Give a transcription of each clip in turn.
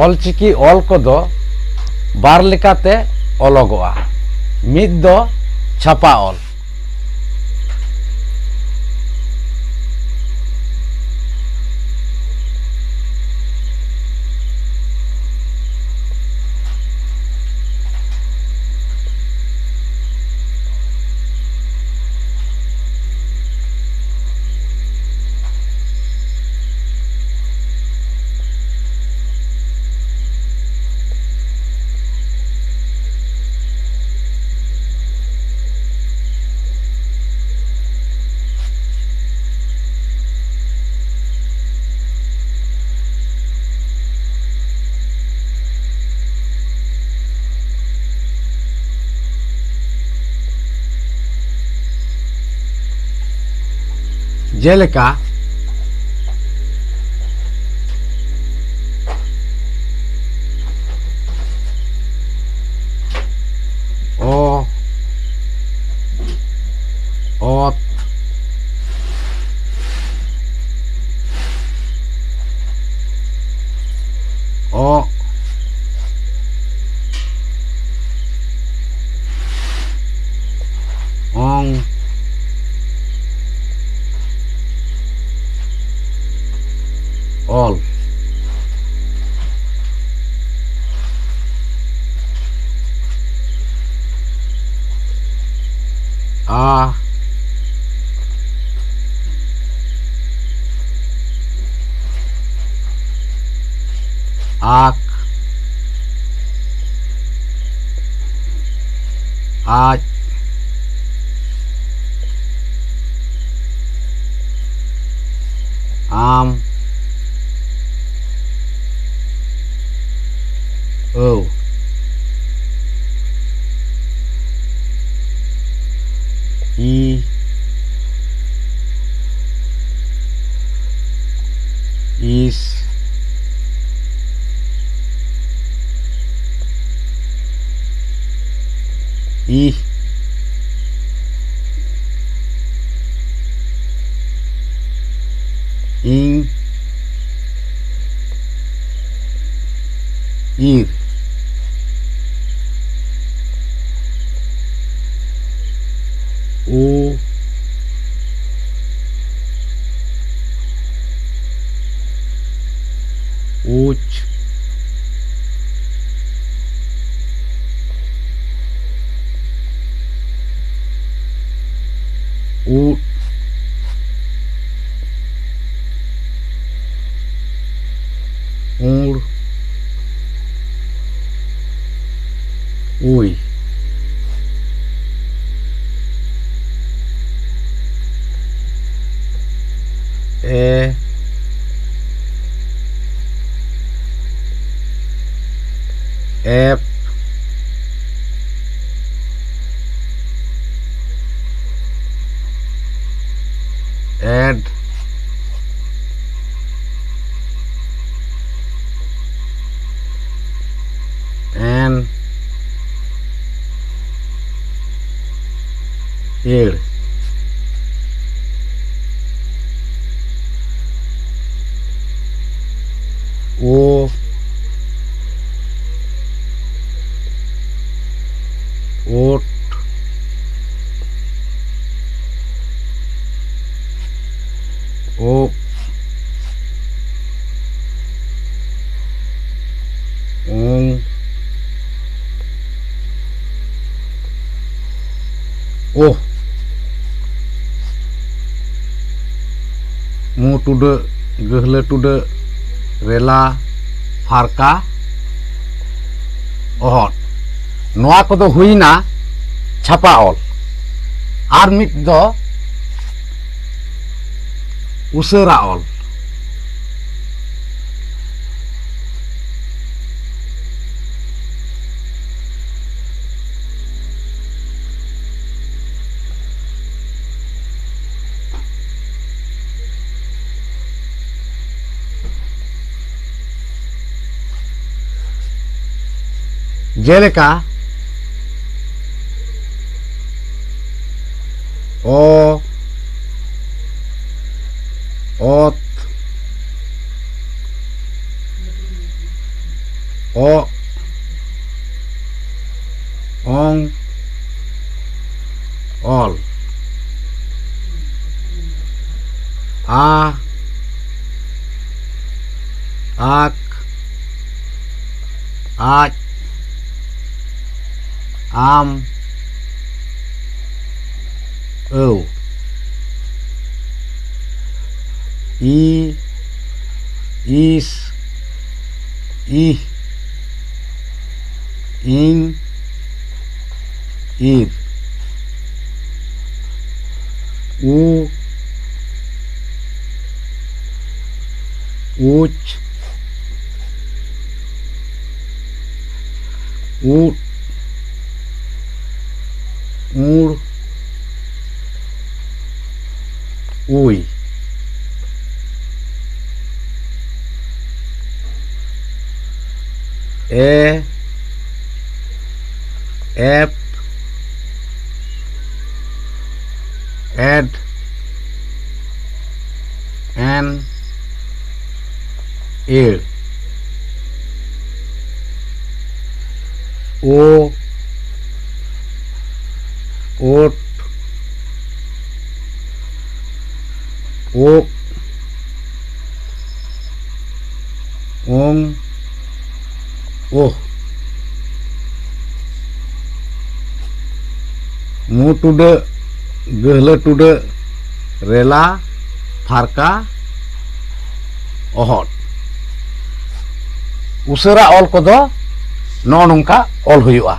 ऑलचिकी all कोदो बार लेकाते ऑलोगोआ मिद दो छापा ऑल जेलेका ओ ओत ओ ओंग all a ak aj am oh I is I in ir o uch ut ur ui e ep ed and ed o ot o ong oh mu tude gehle tude rela farka ohot noa kodo huina छापा ऑल आर मिट दो उसरा ऑल जेलेका o ot অ অং অল আ আক আজ আম ঔ ই ইস ইহ ইং ইর উ উচ উট উড় উই এ এপ এড এন এর ও ওট ওক ওং ওহ মু টুডে গহলে টুডে রেলা ফারকা অহট उसारा ऑल को दो नो नोंका ऑल हुआ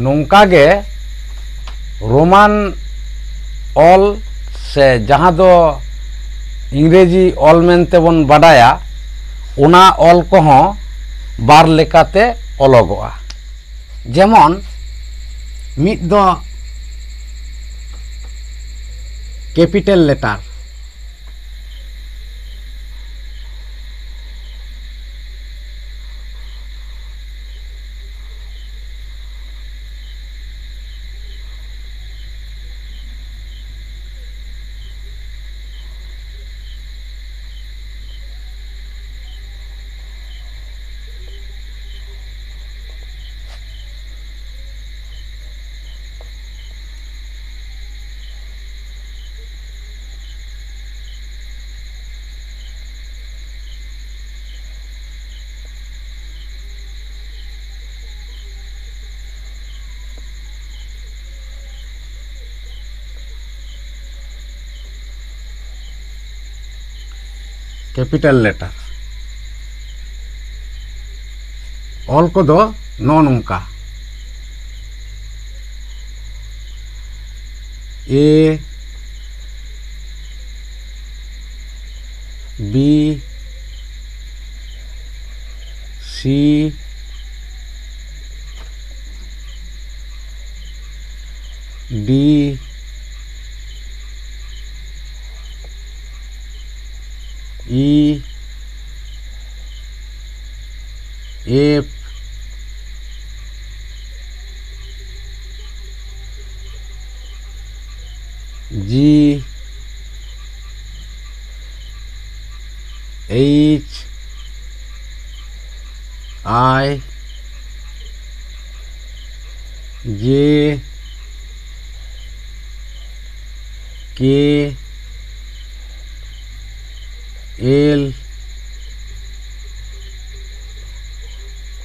नोंका गे रोमान ऑल से जहाँ दो इंग्रेजी ऑल मेनते बन बाडाया उना ऑल को हों बार लेकाते ऑलोगोआ जेमन मिट दो कैपिटल लेटर कैपिटल लेटर ऑल को दो नो नोंका A B C D E F G H I J K L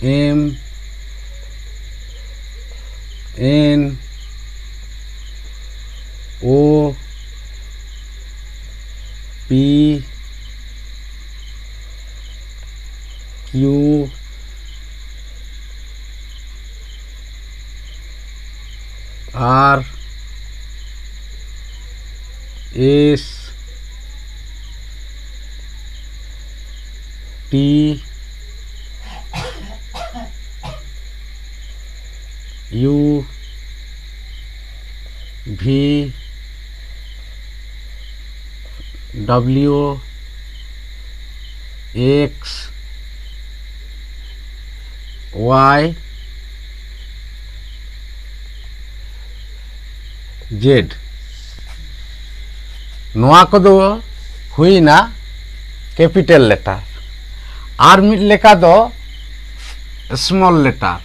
M N O P Q R S T U V W X Y Z नोआ को दो हुई ना कैपिटल लेटर आर मिड लेका दो small letter.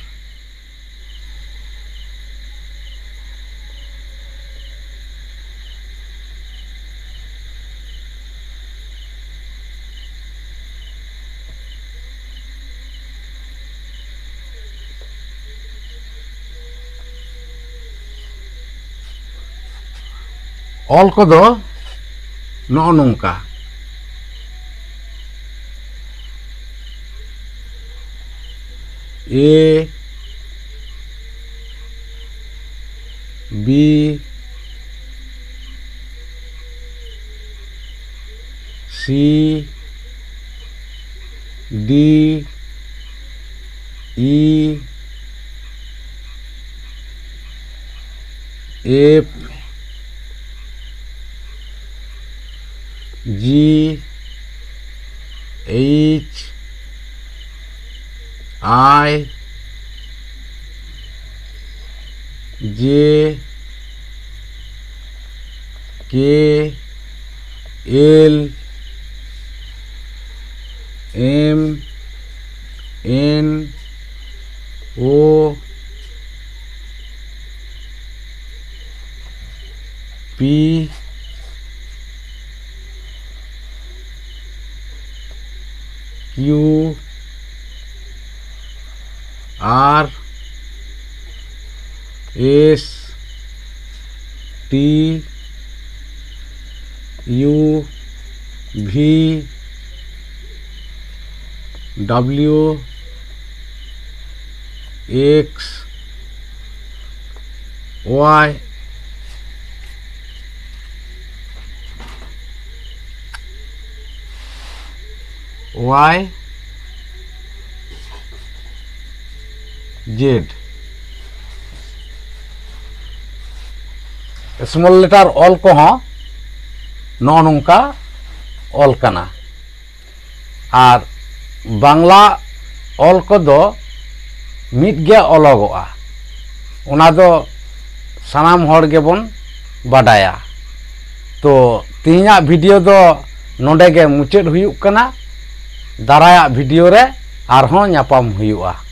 All kodo no nungka. A B C D E F G H I J K L M N O P Q R S T U V W X Y Y Z. Small letter all ko ho no nungka all kana. Ar Bangla all ko do mid ge ologoa. Ona do sanam hor gebon badaya. To tihinya video do nonde ge muchet huyuk kana. Daraya video re arhon nyapam huyu'a.